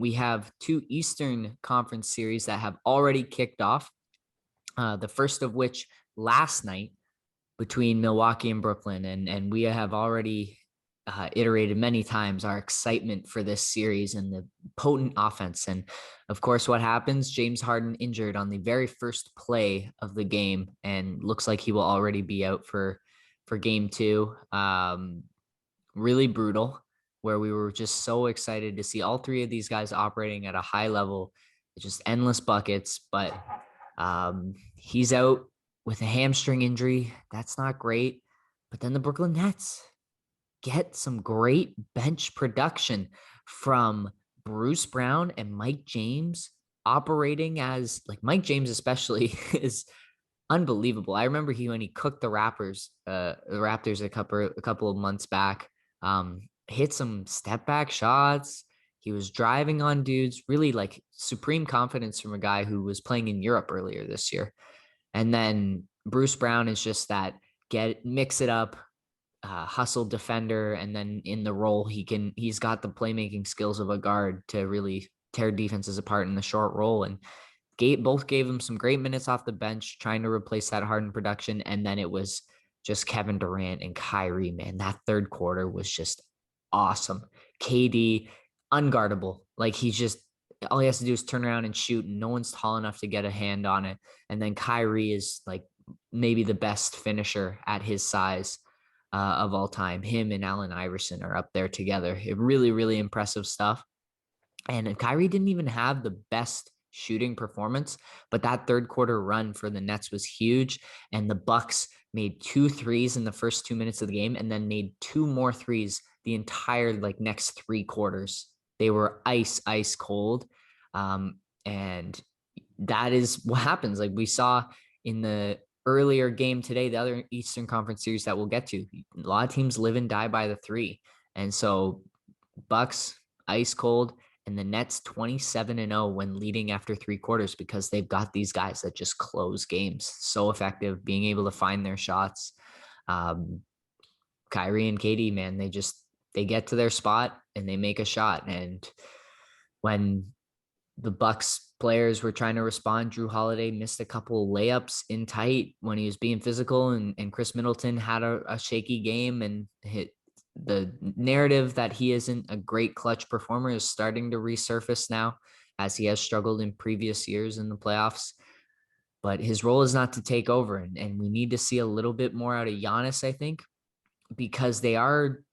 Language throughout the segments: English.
we have two Eastern Conference series that have already kicked off. The first of which last night between Milwaukee and Brooklyn. And we have already iterated many times our excitement for this series and the potent offense. And of course, what happens? James Harden injured on the very first play of the game and looks like he will already be out for game two. Really brutal, where we were just so excited to see all three of these guys operating at a high level, just endless buckets. But he's out with a hamstring injury. That's not great. But then the Brooklyn Nets get some great bench production from Bruce Brown and Mike James operating as like Mike James especially is unbelievable. I remember when he cooked the Raptors a couple of months back, hit some step back shots. He was driving on dudes, really like supreme confidence from a guy who was playing in Europe earlier this year. And then Bruce Brown is just that mix it up, hustle defender. And then in the role, he's got the playmaking skills of a guard to really tear defenses apart in the short roll. And both gave him some great minutes off the bench, trying to replace that Harden production. And then it was just Kevin Durant and Kyrie, man. That third quarter was just awesome. KD, unguardable. Like all he has to do is turn around and shoot, and no one's tall enough to get a hand on it. And then Kyrie is like maybe the best finisher at his size of all time. Him and Allen Iverson are up there together. Really, really impressive stuff. And Kyrie didn't even have the best shooting performance, but that third quarter run for the Nets was huge. And the Bucks made 2 threes in the first 2 minutes of the game, and then made 2 more threes the entire next 3 quarters. They were ice cold. And that is what happens. Like we saw in the earlier game today, the other Eastern Conference series that we'll get to, a lot of teams live and die by the 3. And so Bucks ice cold, and the Nets 27-0 when leading after 3 quarters, because they've got these guys that just close games. So effective, being able to find their shots. Kyrie and KD, man, they get to their spot and they make a shot. And when the Bucks players were trying to respond, Drew Holiday missed a couple layups in tight when he was being physical, and Chris Middleton had a shaky game, and the narrative that he isn't a great clutch performer is starting to resurface now, as he has struggled in previous years in the playoffs. But his role is not to take over, and we need to see a little bit more out of Giannis, I think, because they are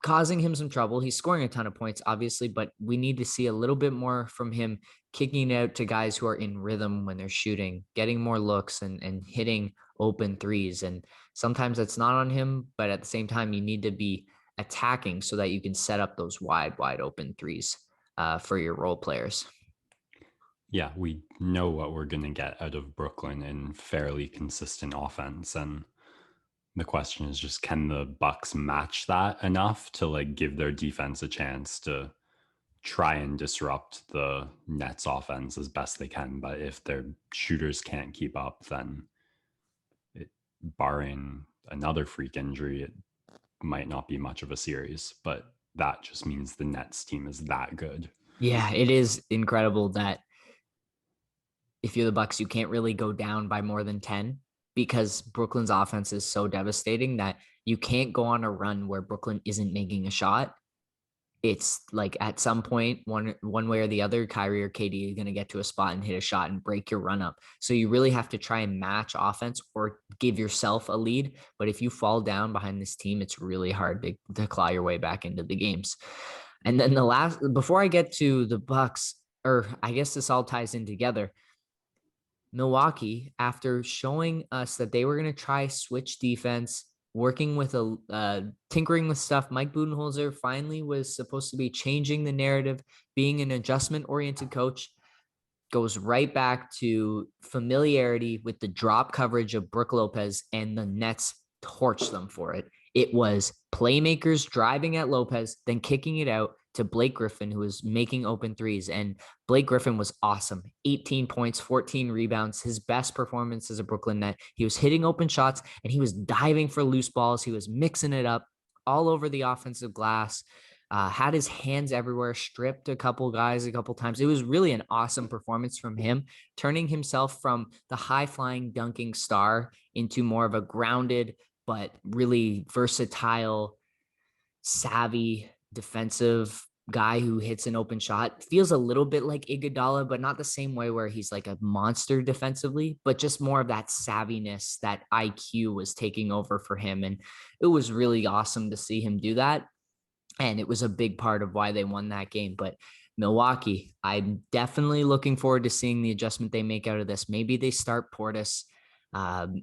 causing him some trouble. He's scoring a ton of points, obviously, but we need to see a little bit more from him, kicking out to guys who are in rhythm when they're shooting, getting more looks and hitting open threes. And sometimes that's not on him, but at the same time, you need to be attacking so that you can set up those wide open threes for your role players. Yeah, we know what we're going to get out of Brooklyn in fairly consistent offense. And the question is just, can the Bucks match that enough to give their defense a chance to try and disrupt the Nets offense as best they can? But if their shooters can't keep up, then barring another freak injury, it might not be much of a series. But that just means the Nets team is that good. Yeah, it is incredible that if you're the Bucks, you can't really go down by more than 10, because Brooklyn's offense is so devastating that you can't go on a run where Brooklyn isn't making a shot. It's like at some point, one way or the other, Kyrie or KD is going to get to a spot and hit a shot and break your run up. So you really have to try and match offense or give yourself a lead. But if you fall down behind this team, it's really hard to claw your way back into the games. And then before I get to the Bucks, or I guess this all ties in together, Milwaukee, after showing us that they were going to try switch defense, working with tinkering with stuff, Mike Budenholzer finally was supposed to be changing the narrative, being an adjustment-oriented coach, goes right back to familiarity with the drop coverage of Brook Lopez, and the Nets torched them for it. It was playmakers driving at Lopez, then kicking it out to Blake Griffin, who was making open threes. And Blake Griffin was awesome. 18 points, 14 rebounds, his best performance as a Brooklyn Net. He was hitting open shots and he was diving for loose balls. He was mixing it up all over the offensive glass. had his hands everywhere, stripped a couple guys a couple times. It was really an awesome performance from him, turning himself from the high flying dunking star into more of a grounded but really versatile, savvy defensive guy who hits an open shot. Feels a little bit like Iguodala, but not the same way where he's like a monster defensively, but just more of that savviness, that IQ was taking over for him. And it was really awesome to see him do that. And it was a big part of why they won that game. But Milwaukee, I'm definitely looking forward to seeing the adjustment they make out of this. Maybe they start Portis.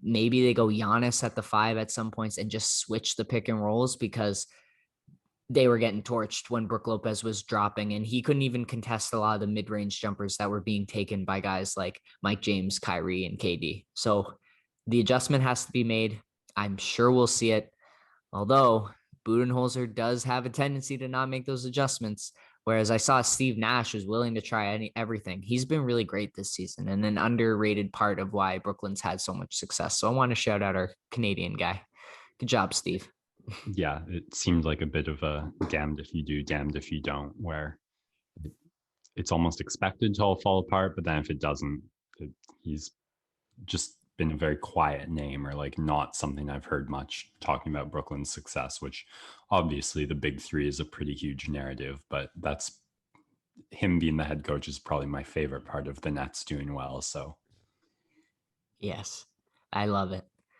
Maybe they go Giannis at the 5 at some points and just switch the pick and rolls, because they were getting torched when Brook Lopez was dropping, and he couldn't even contest a lot of the mid-range jumpers that were being taken by guys like Mike James, Kyrie, and KD. So the adjustment has to be made. I'm sure we'll see it. Although Budenholzer does have a tendency to not make those adjustments. Whereas I saw Steve Nash was willing to try everything. He's been really great this season and an underrated part of why Brooklyn's had so much success. So I want to shout out our Canadian guy. Good job, Steve. Yeah, it seemed like a bit of a damned if you do, damned if you don't, where it's almost expected to all fall apart, but then if it doesn't, he's just been a very quiet name, or like not something I've heard much talking about Brooklyn's success, which obviously the big three is a pretty huge narrative, but that's him being the head coach is probably my favorite part of the Nets doing well. So Yes, I love it.